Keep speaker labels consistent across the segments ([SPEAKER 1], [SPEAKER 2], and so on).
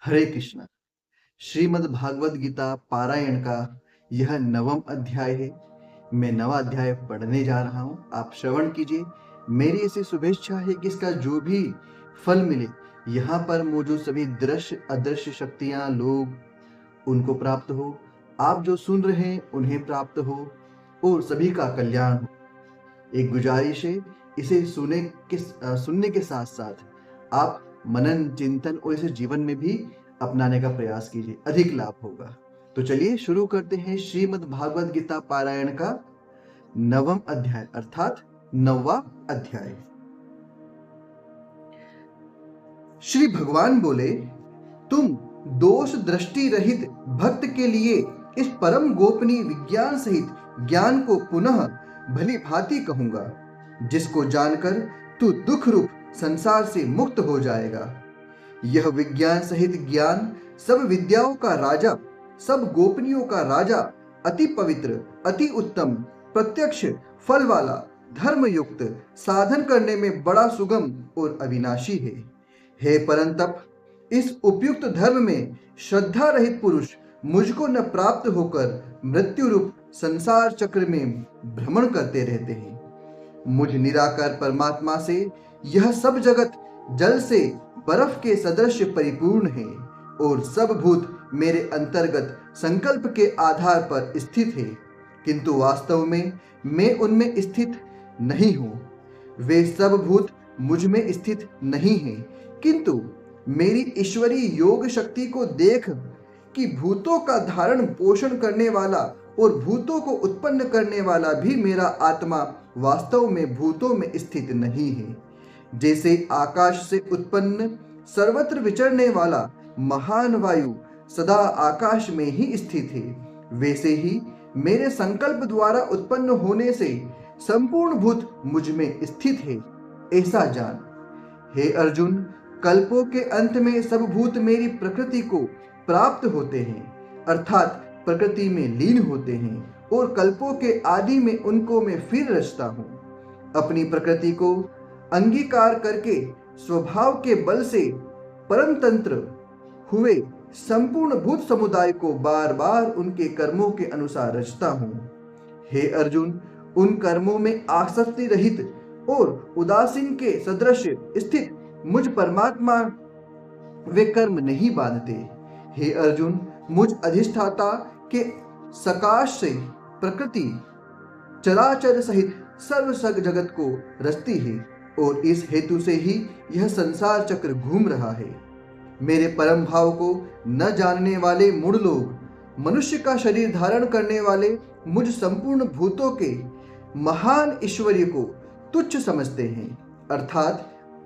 [SPEAKER 1] हरे कृष्ण। श्रीमद् भागवत गीता पारायण का यह 9वां अध्याय है। मैं 9वां अध्याय पढ़ने जा रहा हूँ, आप श्रवण कीजिए। मेरी ऐसी शुभेच्छा है कि इसका जो भी फल मिले, यहाँ पर मौजूद सभी दृश्य अदृश्य शक्तियाँ, लोग, उनको प्राप्त हो। आप जो सुन रहे हैं उन्हें प्राप्त हो और सभी का कल्याण हो। एक गुजारिश है, इसे सुनने के साथ साथ आप मनन चिंतन और इसे जीवन में भी अपनाने का प्रयास कीजिए, अधिक लाभ होगा। तो चलिए शुरू करते हैं श्रीमद् भागवत गीता पारायण का 9वां अध्याय अर्थात 9वां अध्याय। श्री भगवान बोले, तुम दोष दृष्टि रहित भक्त के लिए इस परम गोपनीय विज्ञान सहित ज्ञान को पुनः भली भांति कहूंगा, जिसको जानकर तू दुख रूप संसार से मुक्त हो जाएगा। यह विज्ञान सहित ज्ञान सब विद्याओं का राजा, सब गोपनीयों का राजा, अति पवित्र, अति उत्तम, प्रत्यक्ष फल वाला, धर्मयुक्त, साधन करने में बड़ा सुगम और अविनाशी है। हे परंतप, इस उपयुक्त धर्म में श्रद्धा रहित पुरुष मुझको न प्राप्त होकर मृत्यु रूप संसार चक्र में भ्रमण करते रहते हैं। मुझ निराकार परमात्मा से यह सब जगत जल से बर्फ के सदृश परिपूर्ण है और सब भूत मेरे अंतर्गत संकल्प के आधार पर स्थित है, किंतु वास्तव में मैं उनमें स्थित नहीं हूँ। वे सब भूत मुझ में स्थित नहीं हैं, किंतु मेरी ईश्वरीय योग शक्ति को देख कि भूतों का धारण पोषण करने वाला और भूतों को उत्पन्न करने वाला भी मेरा आत्मा वास्तव में भूतों में स्थित नहीं है। जैसे आकाश से उत्पन्न सर्वत्र विचरने वाला महान वायु सदा आकाश में ही स्थित है, वैसे ही मेरे संकल्प द्वारा उत्पन्न होने से संपूर्ण भूत मुझ में स्थित है, ऐसा जान। हे अर्जुन, कल्पों के अंत में सब भूत मेरी प्रकृति को प्राप्त होते हैं, अर्थात प्रकृति में लीन होते हैं, और कल्पों के आदि में उनको मैं फिर रचता हूँ। अपनी प्रकृति को अंगीकार करके स्वभाव के बल से परमतंत्र हुए संपूर्ण भूत समुदाय को बार बार उनके कर्मों के अनुसार रचता हूँ। हे अर्जुन, उन कर्मों में आसक्ति रहित और उदासीन के सदृश स्थित मुझ परमात्मा वे कर्म नहीं बांधते। हे अर्जुन, मुझ अधिष्ठाता के सकाश से प्रकृति चराचर सहित सर्व जगत को रचती है और इस हेतु से ही यह संसार चक्र घूम रहा है। मेरे परम भाव को न जानने वाले मूढ़ लोग मनुष्य का शरीर धारण करने वाले मुझ संपूर्ण भूतों के महान ईश्वर्य को तुच्छ समझते हैं, अर्थात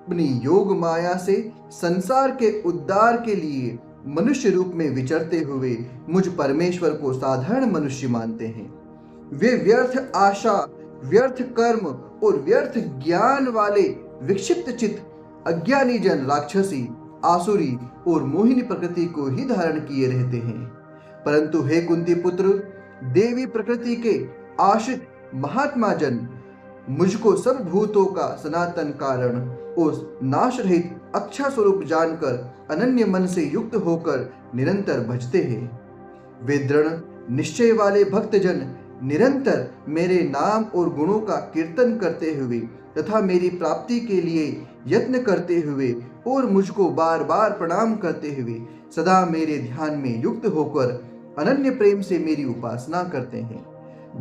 [SPEAKER 1] अपनी योग माया से संसार के उद्धार के लिए मनुष्य रूप में विचरते हुए मुझ परमेश्वर को साधारण मनुष्य मानते हैं। वे व्यर्थ आशा, व्यर्थ कर्म और व्यर्थ ज्ञान वाले विक्षिप्त चित्त अज्ञानी जन राक्षसी, आसुरी और मोहिनी प्रकृति को ही धारण किए रहते हैं। परंतु हे कुंती पुत्र, देवी प्रकृति के आश्रित महात्मा जन मुझको सब भूतों का सनातन कारण और नाश रहित अक्षय स्वरूप जानकर अनन्य मन से युक्त होकर निरंतर भजते हैं। वे दृढ़ निश्चय वाले भक्तजन निरंतर मेरे नाम और गुणों का कीर्तन करते हुए तथा मेरी प्राप्ति के लिए यत्न करते हुए और मुझको बार बार प्रणाम करते हुए सदा मेरे ध्यान में युक्त होकर अनन्य प्रेम से मेरी उपासना करते हैं।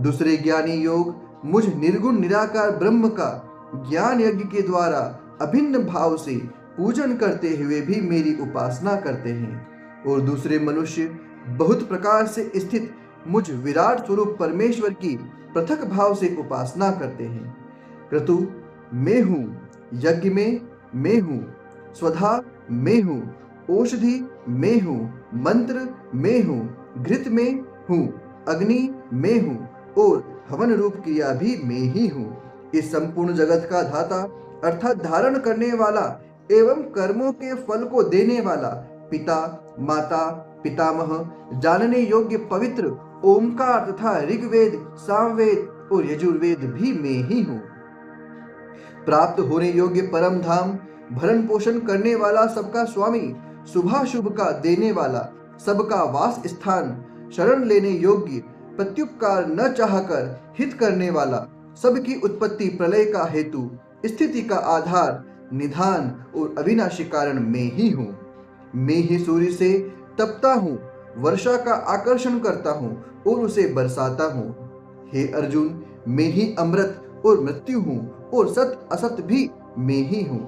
[SPEAKER 1] दूसरे ज्ञानी योग मुझ निर्गुण निराकार ब्रह्म का ज्ञान यज्ञ के द्वारा अभिन्न भाव से पूजन करते हुए भी मेरी उपासना करते हैं, और दूसरे मनुष्य बहुत प्रकार से स्थित मुझ विराट स्वरूप परमेश्वर की पृथक भाव से उपासना करते हैं। क्रतु मैं हूँ, यज्ञ में मैं हूँ, स्वधा मैं हूँ, औषधि मैं हूँ, मंत्र मैं हूँ, घृत में हूँ, अग्नि मैं हूँ और हवन रूप क्रिया भी मैं ही हूँ। इस संपूर्ण जगत का धाता अर्थात धारण करने वाला एवं कर्मों के फल को देने वाला पिता, माता, पितामह, जानने योग्य पवित्र ओमकार तथा ऋग्वेद, सामवेद और यजुर्वेद भी मैं ही हूँ। प्राप्त होने योग्य परम धाम, भरण पोषण करने वाला सबका स्वामी शुभाशुभ का देने वाला, सबका वास स्थान, शरण लेने योग्य, प्रत्युपकार न चाहकर हित करने वाला, सबकी उत्पत्ति प्रलय का हेतु, स्थिति का आधार, निधान और अविनाशी कारण मैं ही हूँ। मैं ही सूर्य से तपता हूँ, वर्षा का आकर्षण करता हूँ और उसे बरसाता हूँ। हे अर्जुन, मैं ही अमृत और मृत्यु हूँ और सत असत भी मैं ही हूँ।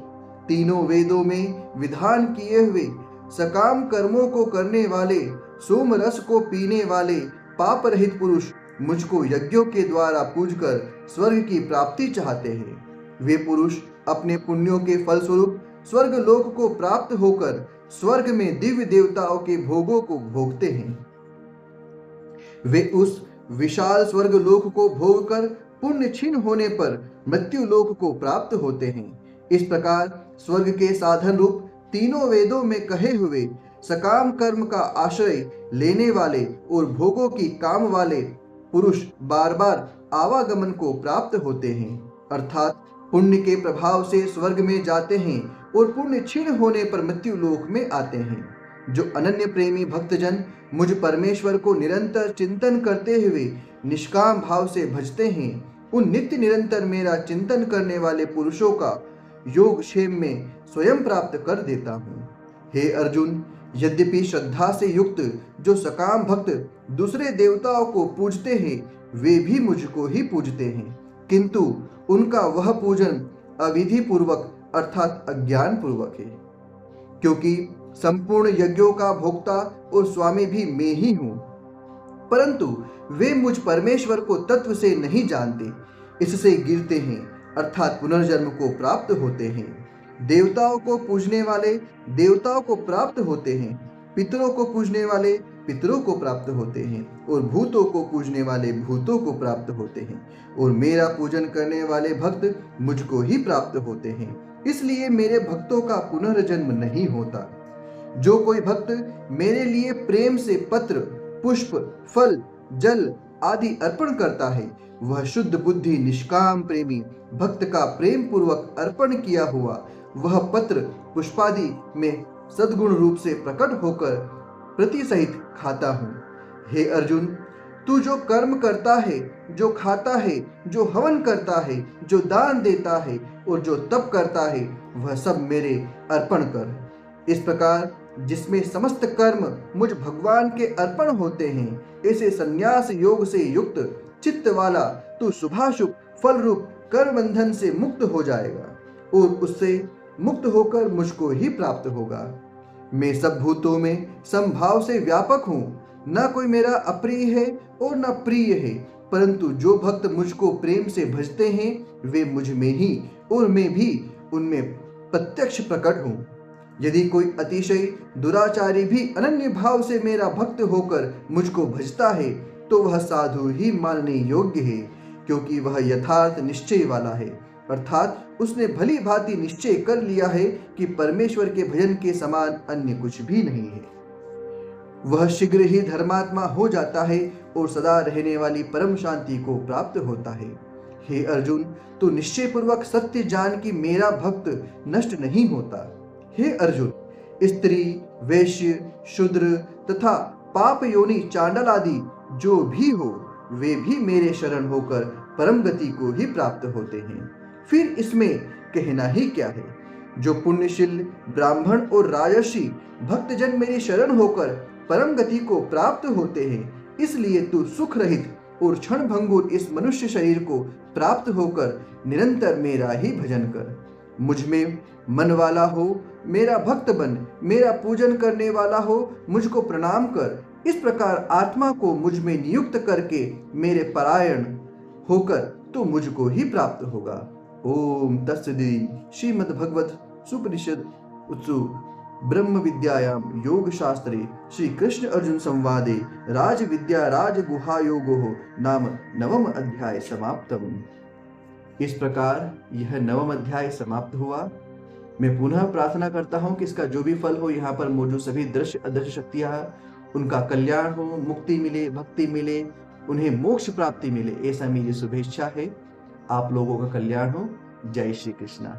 [SPEAKER 1] तीनों वेदों में विधान किए हुए सकाम कर्मों को करने वाले, सोम रस को पीने वाले पाप रहित पुरुष मुझको यज्ञों के द्वारा पूजकर स्वर्ग की प्राप्ति चाहते हैं। वे पुरुष अपने पुण्यों के फलस्वरूप स्वर्ग लोक को प्राप्त होकर स्वर्ग में दिव्य देवताओं के भोगों को भोगते हैं। वे उस विशाल स्वर्ग लोक को भोग कर पुण्य क्षीण होने पर मृत्यु लोक को प्राप्त होते हैं। इस प्रकार स्वर्ग के साधन रूप तीनों वेदों में कहे हुए सकाम कर्म का आश्रय लेने वाले और भोगों की काम वाले पुरुष बार बार आवागमन को प्राप्त होते हैं, अर्थात पुण्य के प्रभाव से स्वर्ग में जाते हैं और पुण्य क्षीण होने पर मृत्यु लोक में आते हैं। जो अनन्य प्रेमी भक्तजन मुझ परमेश्वर को निरंतर चिंतन करते हुए निष्काम भाव से भजते हैं, उन नित्य निरंतर मेरा चिंतन करने वाले पुरुषों का योग क्षेम में स्वयं प्राप्त कर देता हूँ। हे अर्जुन, यद्यपि श्रद्धा से युक्त जो सकाम भक्त दूसरे देवताओं को पूजते हैं, वे भी मुझको ही पूजते हैं, किंतु उनका वह पूजन अविधि पूर्वक अर्थात अज्ञान पूर्वक है, क्योंकि संपूर्ण यज्ञों का भोक्ता और स्वामी भी मैं ही हूँ। परंतु वे मुझ परमेश्वर को तत्व से नहीं जानते, इससे गिरते हैं अर्थात पुनर्जन्म को प्राप्त होते हैं। देवताओं को पूजने वाले देवताओं को प्राप्त होते हैं, पितरों को पूजने वाले पितरों को प्राप्त होते हैं और भूतों को पूजने वाले भूतों को प्राप्त होते हैं, और मेरा पूजन करने वाले भक्त मुझको ही प्राप्त होते हैं। इसलिए मेरे भक्तों का पुनर्जन्म नहीं होता। जो कोई भक्त मेरे लिए प्रेम से पत्र, पुष्प, फल, जल आदि अर्पण करता है, वह शुद्ध बुद्धि निष्काम प्रेमी भक्त का प्रेम पूर्वक अर्पण किया हुआ वह पत्र पुष्पादि में सद्गुण रूप से प्रकट होकर प्रति सहित खाता हूँ। हे अर्जुन, तू जो कर्म करता है, जो खाता है, जो हवन करता है, जो दान देता है और जो तप करता है, वह सब मेरे अर्पण कर। इस प्रकार जिसमें समस्त कर्म मुझ भगवान के अर्पण होते हैं, ऐसे संन्यास योग से युक्त चित्त वाला तू शुभाशुभ फल रूप कर्म बंधन से मुक्त हो जाएगा और उससे मुक्त होकर मुझको ही प्राप्त होगा। मैं सब भूतों में समभाव से व्यापक हूँ, न कोई मेरा अप्रिय है और न प्रिय है, परंतु जो भक्त मुझको प्रेम से भजते हैं वे मुझ में ही और मैं भी उनमें प्रत्यक्ष प्रकट हूँ। यदि कोई अतिशय दुराचारी भी अनन्य भाव से मेरा भक्त होकर मुझको भजता है, तो वह साधु ही मानने योग्य है, क्योंकि वह यथार्थ निश्चय वाला है, अर्थात उसने भली भांति निश्चय कर लिया है कि परमेश्वर के भजन के समान अन्य कुछ भी नहीं है। वह शीघ्र ही धर्मात्मा हो जाता है और सदा रहने वाली परम शांति को प्राप्त होता है। हे अर्जुन, तू निश्चय पूर्वक सत्य जान कि मेरा भक्त नष्ट नहीं होता। हे अर्जुन, स्त्री, वैश्य, शूद्र तथा पाप योनि चांडाल आदि जो भी हो, वे भी मेरे शरण होकर परम गति को ही प्राप्त होते हैं। फिर इसमें कहना ही क्या है। जो पुण्यशील ब्राह्मण और राजर्षि भक्तजन मेरी शरण होकर परम गति को प्राप्त होते हैं, इसलिए तू सुख रहित और क्षण भंगुर इस मनुष्य शरीर को प्राप्त होकर निरंतर मेरा ही भजन कर। मुझ में मन वाला हो, मेरा भक्त बन, मेरा पूजन करने वाला हो, मुझको प्रणाम कर। इस प्रकार आत्मा को मुझ में नियुक्त करके मेरे परायण होकर तो मुझको ही प्राप्त होगा। ओम तत्सदिति। श्रीमद्भगवत सुपनिषद उत्सु ब्रह्म विद्यायां योग शास्त्रे श्री कृष्ण अर्जुन संवादे राज विद्या राज गुहा योगो नाम नवम अध्याय समाप्तम। इस प्रकार यह नवम अध्याय समाप्त हुआ। मैं पुनः प्रार्थना करता हूँ कि इसका जो भी फल हो, यहाँ पर मौजूद सभी दृश्य अदृश्य शक्तियाँ उनका कल्याण हो, मुक्ति मिले, भक्ति मिले, उन्हें मोक्ष प्राप्ति मिले, ऐसा मेरी शुभेच्छा है। आप लोगों का कल्याण हो। जय श्री कृष्णा।